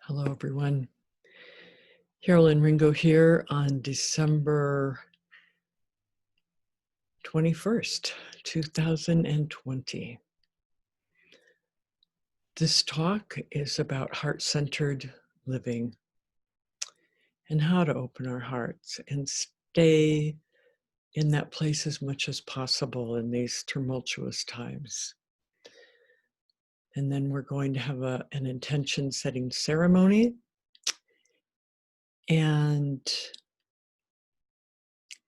Hello, everyone. Carolyn Ringo here on December 21st, 2020. This talk is about heart-centered living and how to open our hearts and stay in that place as much as possible in these tumultuous times. And then we're going to have an intention setting ceremony. And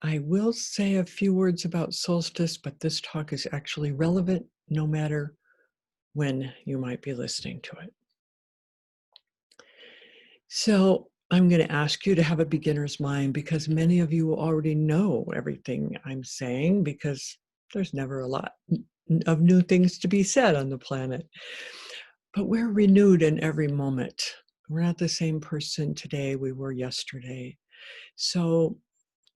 I will say a few words about solstice, but this talk is actually relevant no matter when you might be listening to it. So I'm going to ask you to have a beginner's mind because many of you already know everything I'm saying because there's never a lot of new things to be said on the planet. But we're renewed in every moment. We're not the same person today we were yesterday. So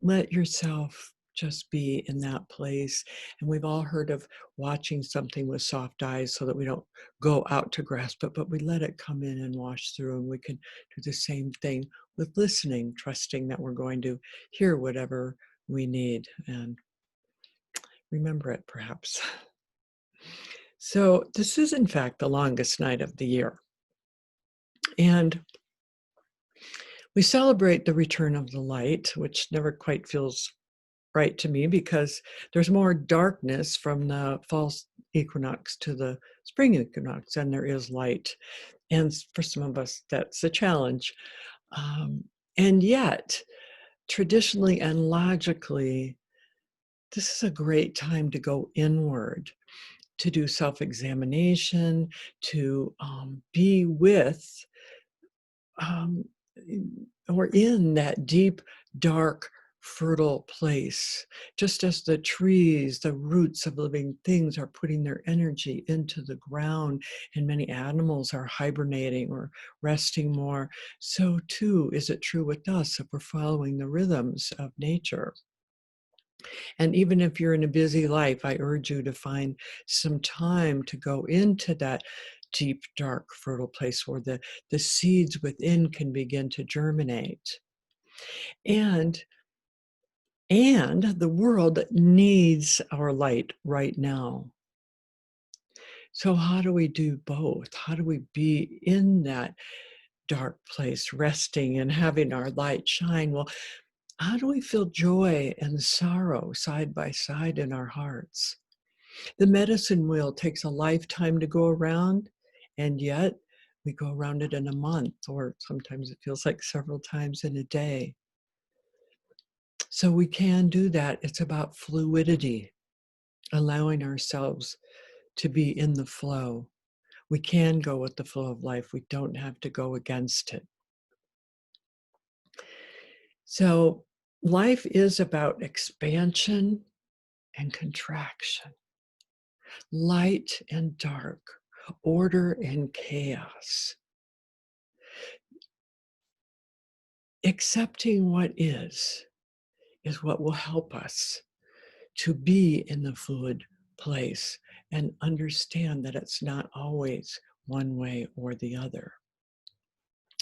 let yourself just be in that place. And we've all heard of watching something with soft eyes so that we don't go out to grasp it, but we let it come in and wash through. And we can do the same thing with listening, trusting that we're going to hear whatever we need and remember it perhaps. So this is in fact the longest night of the year. And we celebrate the return of the light, which never quite feels right to me because there's more darkness from the fall equinox to the spring equinox than there is light. And for some of us, that's a challenge. And yet, traditionally and logically, this is a great time to go inward, to do self-examination, to be with or in that deep, dark, fertile place, just as the trees, the roots of living things are putting their energy into the ground, and many animals are hibernating or resting more, so too is it true with us if we're following the rhythms of nature. And even if you're in a busy life, I urge you to find some time to go into that deep, dark, fertile place where the seeds within can begin to germinate. And the world needs our light right now. So how do we do both? How do we be in that dark place, resting and having our light shine? Well, how do we feel joy and sorrow side by side in our hearts? The medicine wheel takes a lifetime to go around, and yet we go around it in a month, or sometimes it feels like several times in a day. So we can do that. It's about fluidity, allowing ourselves to be in the flow. We can go with the flow of life. We don't have to go against it. So life is about expansion and contraction, light and dark, order and chaos. Accepting what is what will help us to be in the fluid place and understand that it's not always one way or the other.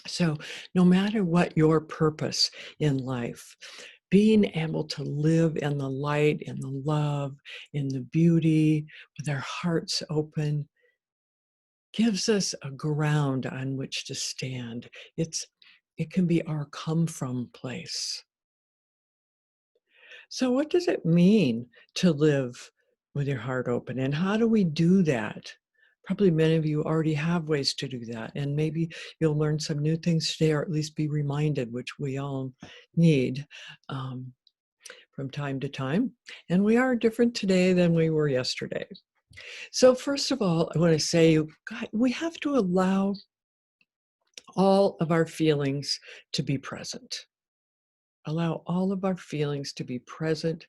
So no matter what your purpose in life, being able to live in the light, in the love, in the beauty, with our hearts open, gives us a ground on which to stand. It can be our come from place. So what does it mean to live with your heart open? And how do we do that? Probably many of you already have ways to do that. And maybe you'll learn some new things today, or at least be reminded, which we all need from time to time. And we are different today than we were yesterday. So first of all, I want to say, God, we have to allow all of our feelings to be present. Allow all of our feelings to be present,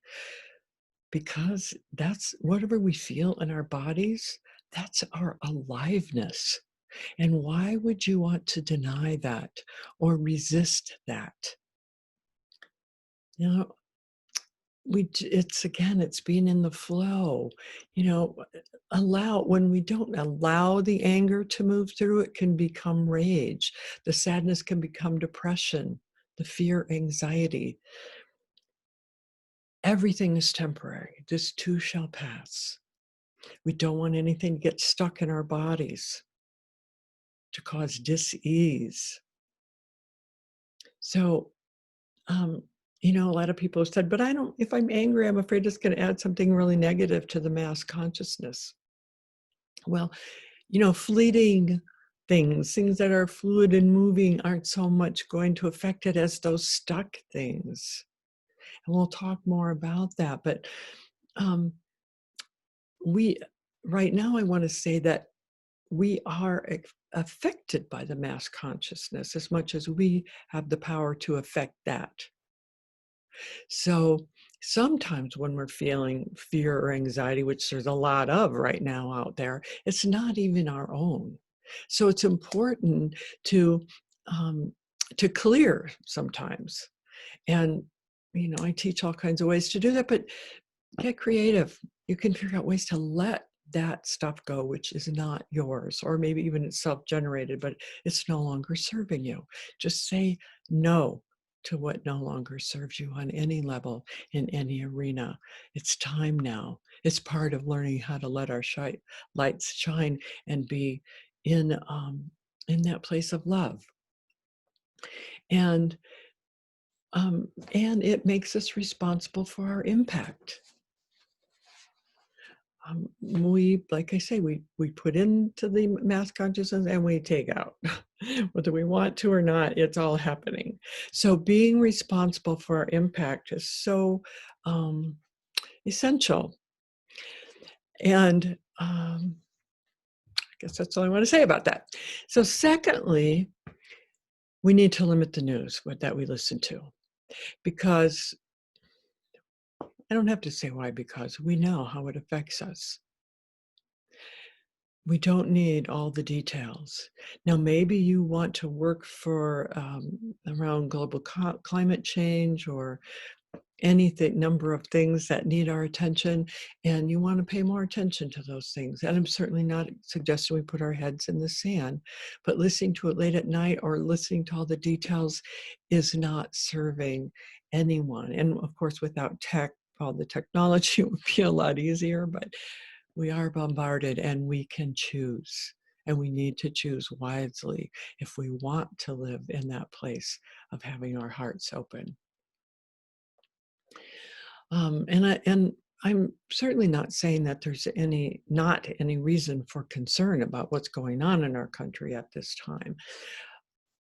because that's whatever we feel in our bodies, that's our aliveness. And why would you want to deny that or resist that? You know, it's being in the flow, you know, when we don't allow the anger to move through, it can become rage. The sadness can become depression, the fear, anxiety. Everything is temporary. This too shall pass. We don't want anything to get stuck in our bodies to cause dis-ease. So, um, a lot of people have said, but if I'm angry, I'm afraid it's going to add something really negative to the mass consciousness. Well, fleeting things that are fluid and moving aren't so much going to affect it as those stuck things. And we'll talk more about that. But um, we, right now, I want to say that we are affected by the mass consciousness as much as we have the power to affect that. So sometimes when we're feeling fear or anxiety, which there's a lot of right now out there, it's not even our own. So it's important to um, clear sometimes. And I teach all kinds of ways to do that, but get creative. You can figure out ways to let that stuff go, which is not yours, or maybe even it's self-generated, but it's no longer serving you. Just say no to what no longer serves you on any level in any arena. It's time now. It's part of learning how to let our lights shine and be in that place of love. And it makes us responsible for our impact. Like I say, we put into the mass consciousness and we take out. Whether we want to or not, it's all happening. So being responsible for our impact is so essential. And I guess that's all I want to say about that. So secondly, we need to limit the news that we listen to, because I don't have to say why, because we know how it affects us. We don't need all the details. Now, maybe you want to work for around global climate change or anything, number of things that need our attention, and you want to pay more attention to those things. And I'm certainly not suggesting we put our heads in the sand, but listening to it late at night or listening to all the details is not serving anyone. And of course, without all the technology, it would be a lot easier, but we are bombarded and we can choose. And we need to choose wisely if we want to live in that place of having our hearts open. And I'm certainly not saying that there's not any reason for concern about what's going on in our country at this time.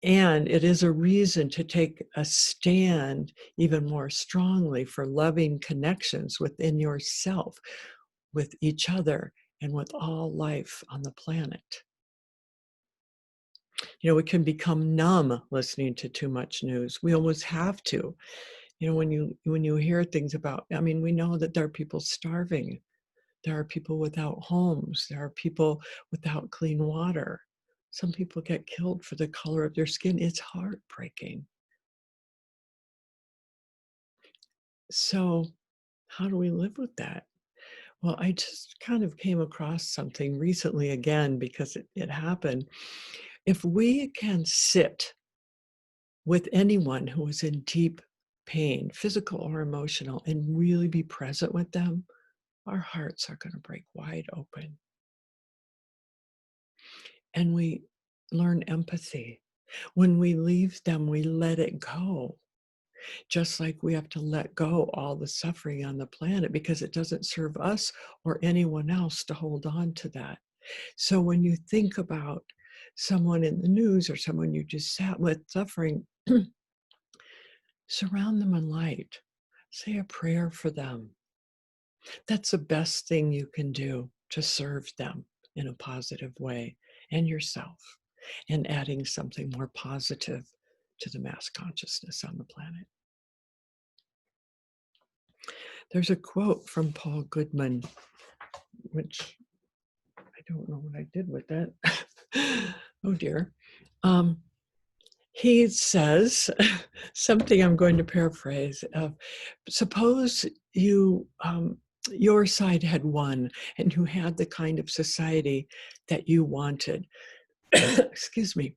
And it is a reason to take a stand even more strongly for loving connections within yourself, with each other, and with all life on the planet. We can become numb listening to too much news. We almost have to. When you hear things about, we know that there are people starving. There are people without homes. There are people without clean water. Some people get killed for the color of their skin. It's heartbreaking. So how do we live with that? Well, I just kind of came across something recently again, because it happened. If we can sit with anyone who is in deep pain, physical or emotional, and really be present with them, our hearts are going to break wide open. And we learn empathy. When we leave them, we let it go. Just like we have to let go all the suffering on the planet, because it doesn't serve us or anyone else to hold on to that. So when you think about someone in the news or someone you just sat with suffering, surround them in light. Say a prayer for them. That's the best thing you can do to serve them in a positive way, and yourself, and adding something more positive to the mass consciousness on the planet. There's a quote from Paul Goodman, which I don't know what I did with that. Oh dear. He says something I'm going to paraphrase. Suppose your side had won and you had the kind of society that you wanted. Excuse me.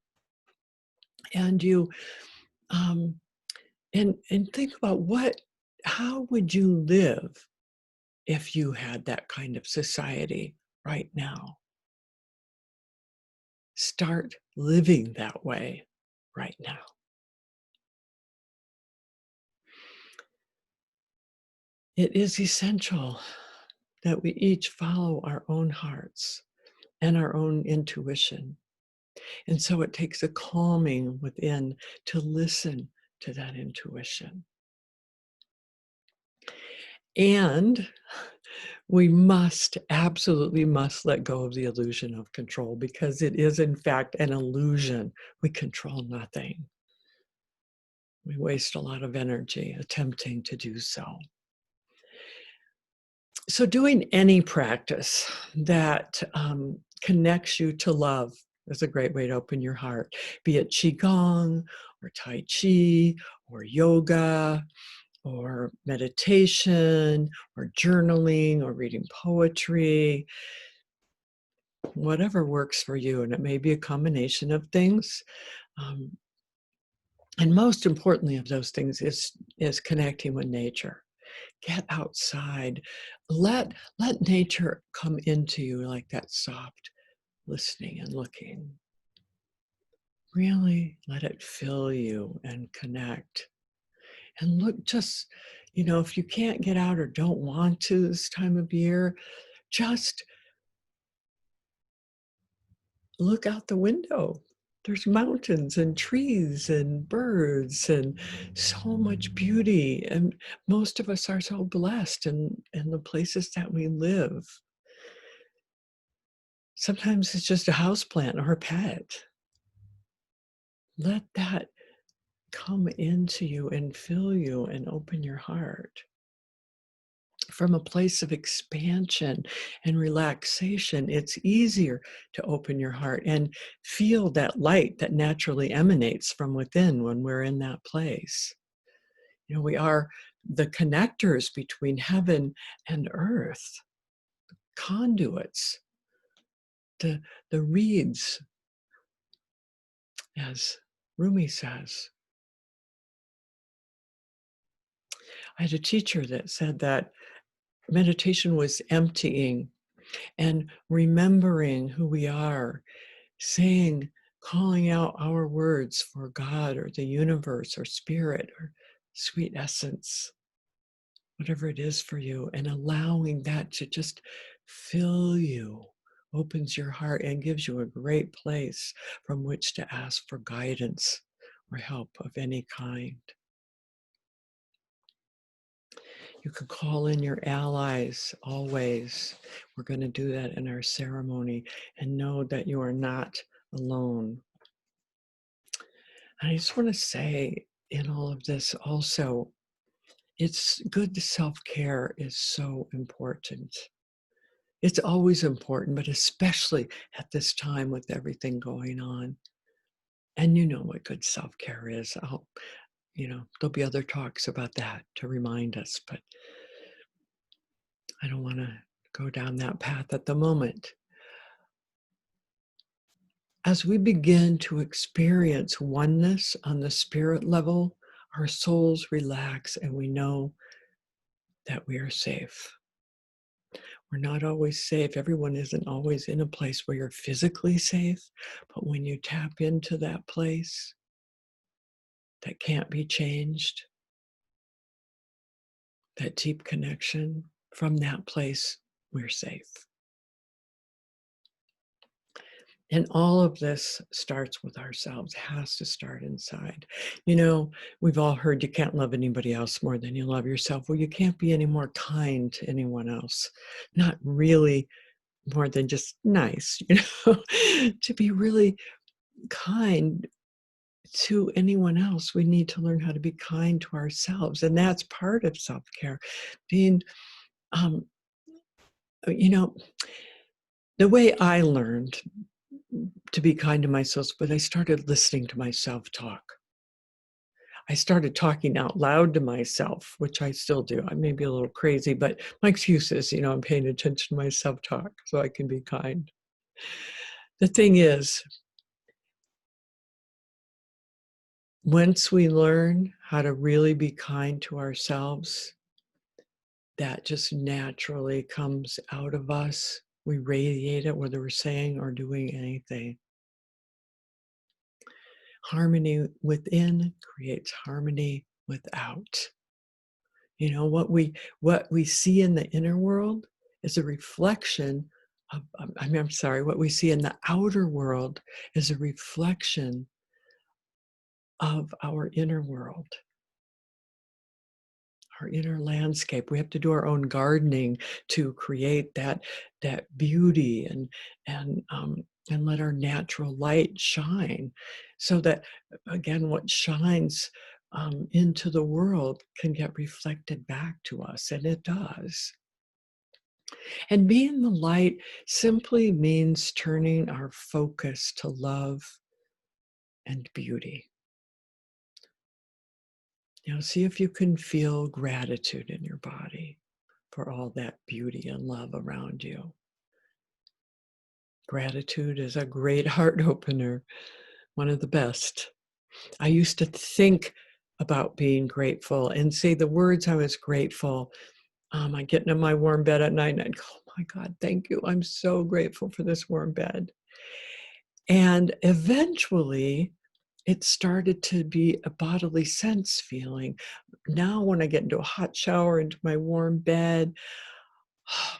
And you um, and think about how would you live if you had that kind of society right now? Start living that way right now. It is essential that we each follow our own hearts and our own intuition. And so it takes a calming within to listen to that intuition. And we absolutely must let go of the illusion of control, because it is, in fact, an illusion. We control nothing. We waste a lot of energy attempting to do so. So doing any practice that connects you to love is a great way to open your heart, be it Qigong or Tai Chi or yoga or meditation or journaling or reading poetry, whatever works for you. And it may be a combination of things. Um, and most importantly of those things is connecting with nature. Get outside. Let nature come into you like that soft listening and looking. Really let it fill you and connect. And look, just, if you can't get out or don't want to this time of year, just look out the window. There's mountains and trees and birds and so much beauty. And most of us are so blessed in the places that we live. Sometimes it's just a houseplant or a pet. Let that come into you and fill you and open your heart. From a place of expansion and relaxation, it's easier to open your heart and feel that light that naturally emanates from within when we're in that place. We are the connectors between heaven and earth, conduits, the reeds, as Rumi says. I had a teacher that said that meditation was emptying and remembering who we are, calling out our words for God or the universe or spirit or sweet essence, whatever it is for you, and allowing that to just fill you, opens your heart and gives you a great place from which to ask for guidance or help of any kind. You can call in your allies always. We're going to do that in our ceremony, and know that you are not alone. And I just want to say in all of this also, it's good. Self-care is so important. It's always important, but especially at this time with everything going on. And you know what good self-care is. There'll be other talks about that to remind us, but I don't want to go down that path at the moment. As we begin to experience oneness on the spirit level, our souls relax and we know that we are safe. We're not always safe. Everyone isn't always in a place where you're physically safe, but when you tap into that place that can't be changed, that deep connection, from that place, we're safe. And all of this starts with ourselves, has to start inside. We've all heard you can't love anybody else more than you love yourself. Well, you can't be any more kind to anyone else. Not really more than just nice, to be really kind to anyone else, we need to learn how to be kind to ourselves. And that's part of self-care. Being, um, the way I learned to be kind to myself, but I started listening to myself talk. I started talking out loud to myself, which I still do. I may be a little crazy, but my excuse is, I'm paying attention to my self-talk so I can be kind. The thing is, once we learn how to really be kind to ourselves, that just naturally comes out of us. We radiate it, whether we're saying or doing anything. Harmony within creates harmony without. What we see in the inner world is a reflection of, I'm sorry, what we see in the outer world is a reflection of our inner world, our inner landscape. We have to do our own gardening to create that beauty and let our natural light shine, so that again, what shines into the world can get reflected back to us, and it does. And being the light simply means turning our focus to love and beauty. See if you can feel gratitude in your body for all that beauty and love around you. Gratitude is a great heart opener, one of the best. I used to think about being grateful and say the words I was grateful. I get in my warm bed at night and I'd go, oh my God, thank you. I'm so grateful for this warm bed. And eventually, it started to be a bodily sense feeling. Now, when I get into a hot shower, into my warm bed,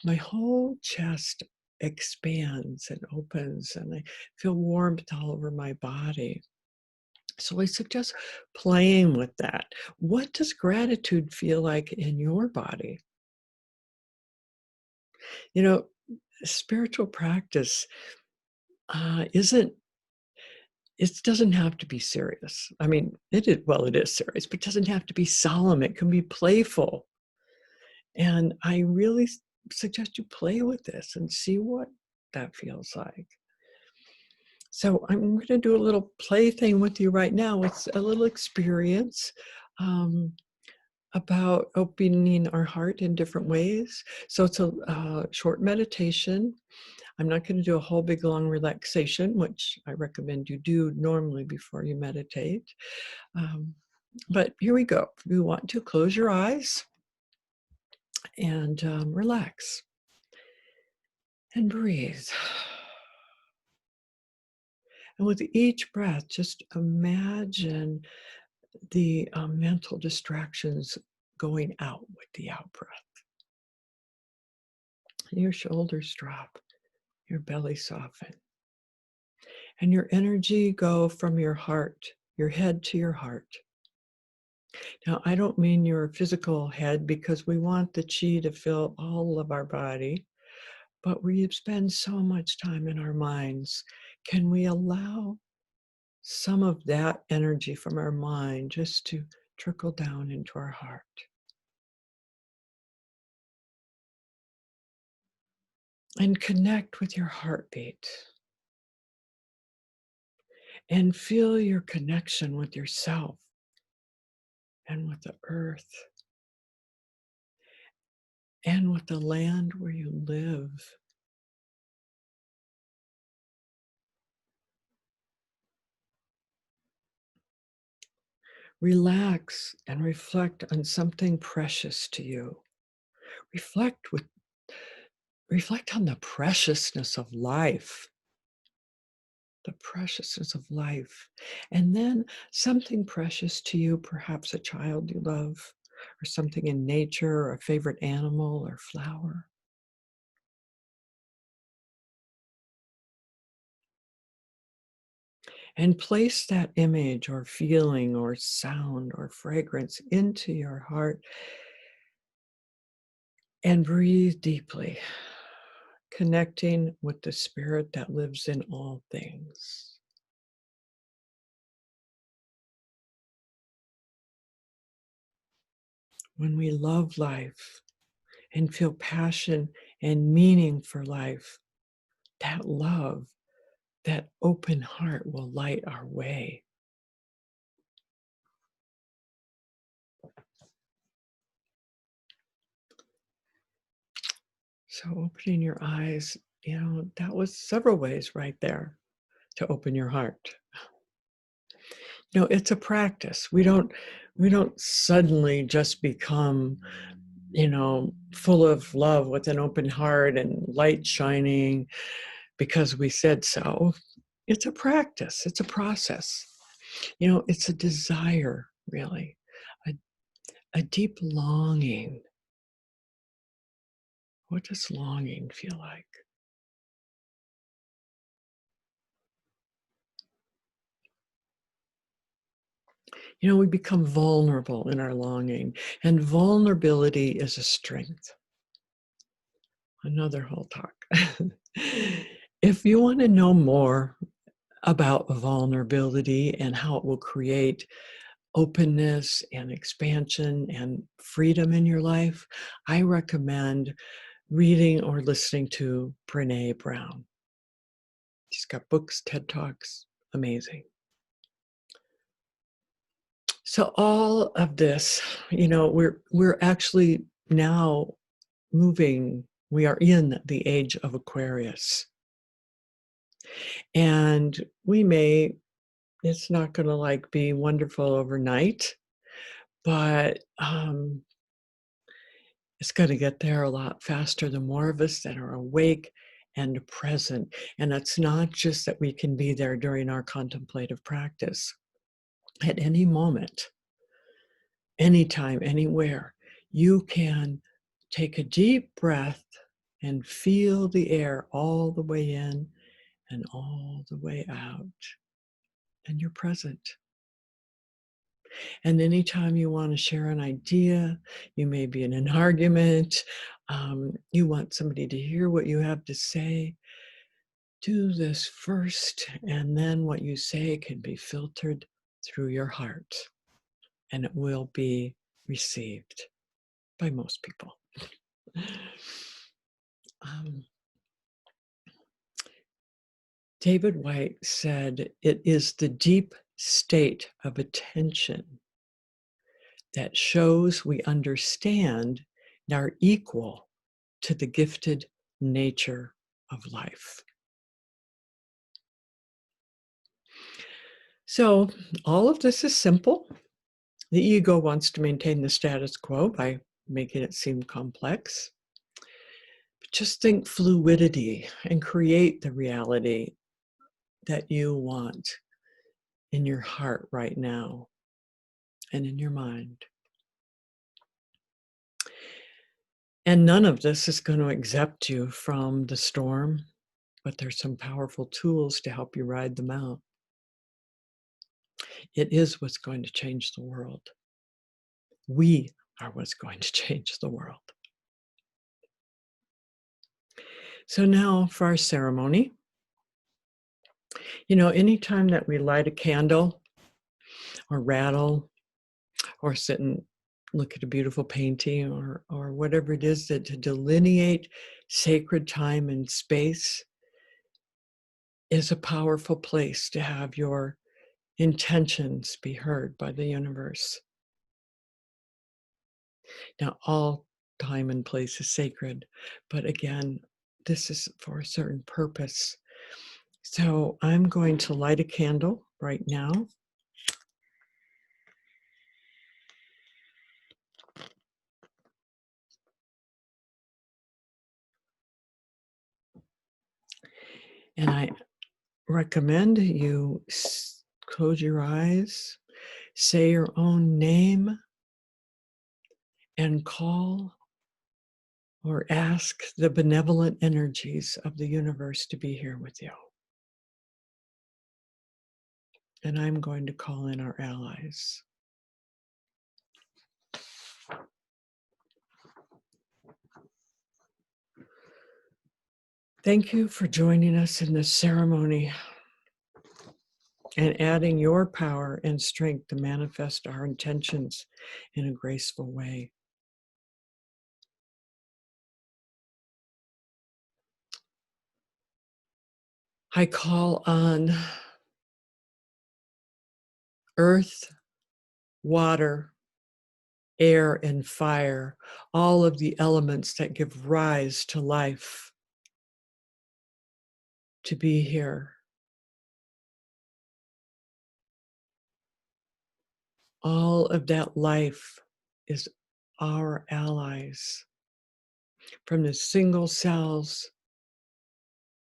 my whole chest expands and opens, and I feel warmth all over my body. So I suggest playing with that. What does gratitude feel like in your body? You know, spiritual practice isn't it doesn't have to be serious. I mean, it is serious, but it doesn't have to be solemn. It can be playful. And I really suggest you play with this and see what that feels like. So I'm going to do a little play thing with you right now. It's a little experience um, about opening our heart in different ways. So it's a short meditation. I'm not going to do a whole big long relaxation, which I recommend you do normally before you meditate. Um, but here we go. If you want to, close your eyes and relax and breathe. And with each breath, just imagine the mental distractions going out with the out breath. Your shoulders drop, your belly soften, and your energy go from your heart, your head to your heart. Now, I don't mean your physical head, because we want the chi to fill all of our body, but we spend so much time in our minds. Can we allow some of that energy from our mind just to trickle down into our heart? And connect with your heartbeat and feel your connection with yourself and with the earth and with the land where you live. Relax and reflect on something precious to you. Reflect with Reflect on the preciousness of life, the preciousness of life. And then something precious to you, perhaps a child you love, or something in nature, or a favorite animal or flower. And place that image or feeling or sound or fragrance into your heart and breathe deeply, connecting with the spirit that lives in all things. When we love life and feel passion and meaning for life, that love that open heart will light our way. So opening your eyes, that was several ways right there to open your heart. It's a practice. We don't suddenly just become, full of love with an open heart and light shining because we said so. It's a practice. It's a process. It's a desire, really, a, a deep longing. What does longing feel like? We become vulnerable in our longing, and vulnerability is a strength. Another whole talk. If you want to know more about vulnerability and how it will create openness and expansion and freedom in your life, I recommend reading or listening to Brene Brown. She's got books, TED Talks, amazing. So all of this, we're actually now moving. We are in the age of Aquarius, and it's not going to be wonderful overnight, but it's going to get there a lot faster. The more of us that are awake and present, and it's not just that we can be there during our contemplative practice. At any moment, anytime, anywhere, you can take a deep breath and feel the air all the way in and all the way out, and you're present. And anytime you want to share an idea, you may be in an argument, you want somebody to hear what you have to say, do this first, and then what you say can be filtered through your heart, and it will be received by most people. David White said, "It is the deep state of attention that shows we understand and are equal to the gifted nature of life." So all of this is simple. The ego wants to maintain the status quo by making it seem complex. But just think fluidity and create the reality that you want in your heart right now and in your mind. And none of this is going to exempt you from the storm, but there's some powerful tools to help you ride them out. It is what's going to change the world. We are what's going to change the world. So now for our ceremony. Anytime that we light a candle or rattle or sit and look at a beautiful painting or whatever it is that to delineate sacred time and space is a powerful place to have your intentions be heard by the universe. Now, all time and place is sacred, but again, this is for a certain purpose. So I'm going to light a candle right now. And I recommend you close your eyes, say your own name, and call or ask the benevolent energies of the universe to be here with you. And I'm going to call in our allies. Thank you for joining us in this ceremony and adding your power and strength to manifest our intentions in a graceful way. I call on earth, water, air, and fire, all of the elements that give rise to life, to be here. All of that life is our allies, from the single cells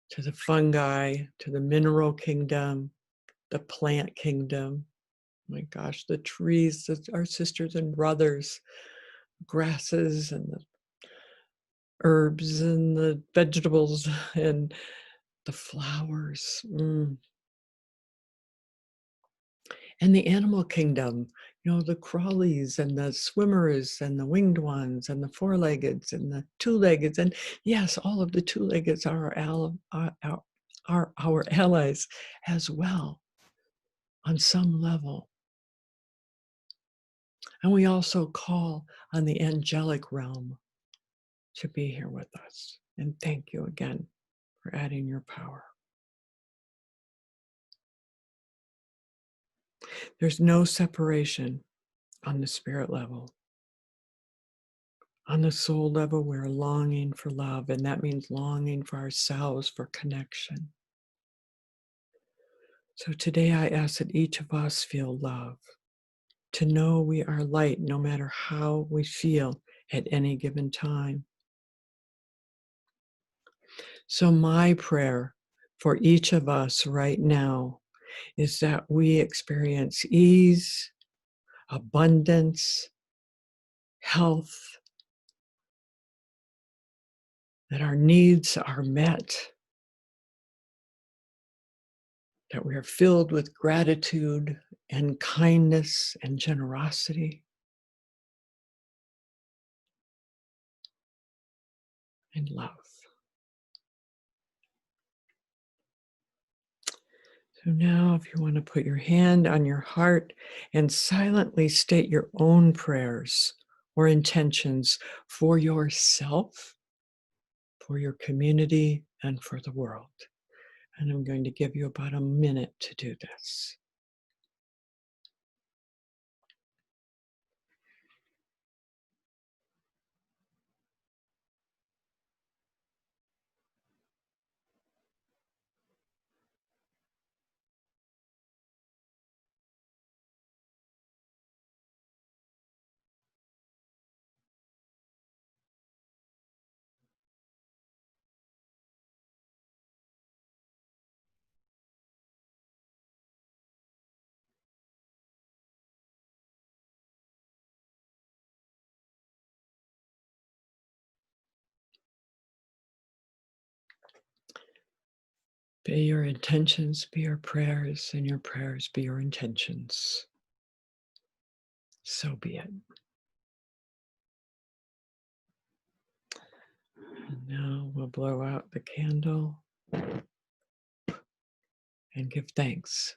to the fungi, to the mineral kingdom, the plant kingdom. My gosh, the trees, our sisters and brothers, grasses and the herbs and the vegetables and the flowers. And the animal kingdom, the crawlies and the swimmers and the winged ones and the four-leggeds and the two-leggeds. And yes, all of the two-leggeds are our allies as well on some level. And we also call on the angelic realm to be here with us. And thank you again for adding your power. There's no separation on the spirit level. On the soul level, we're longing for love, and that means longing for ourselves, for connection. So today I ask that each of us feel love, to know we are light no matter how we feel at any given time. So my prayer for each of us right now is that we experience ease, abundance, health, that our needs are met, that we are filled with gratitude and kindness and generosity and love. So now, if you want to put your hand on your heart and silently state your own prayers or intentions for yourself, for your community, and for the world. And I'm going to give you about a minute to do this. May your intentions be your prayers, and your prayers be your intentions. So be it. And now we'll blow out the candle and give thanks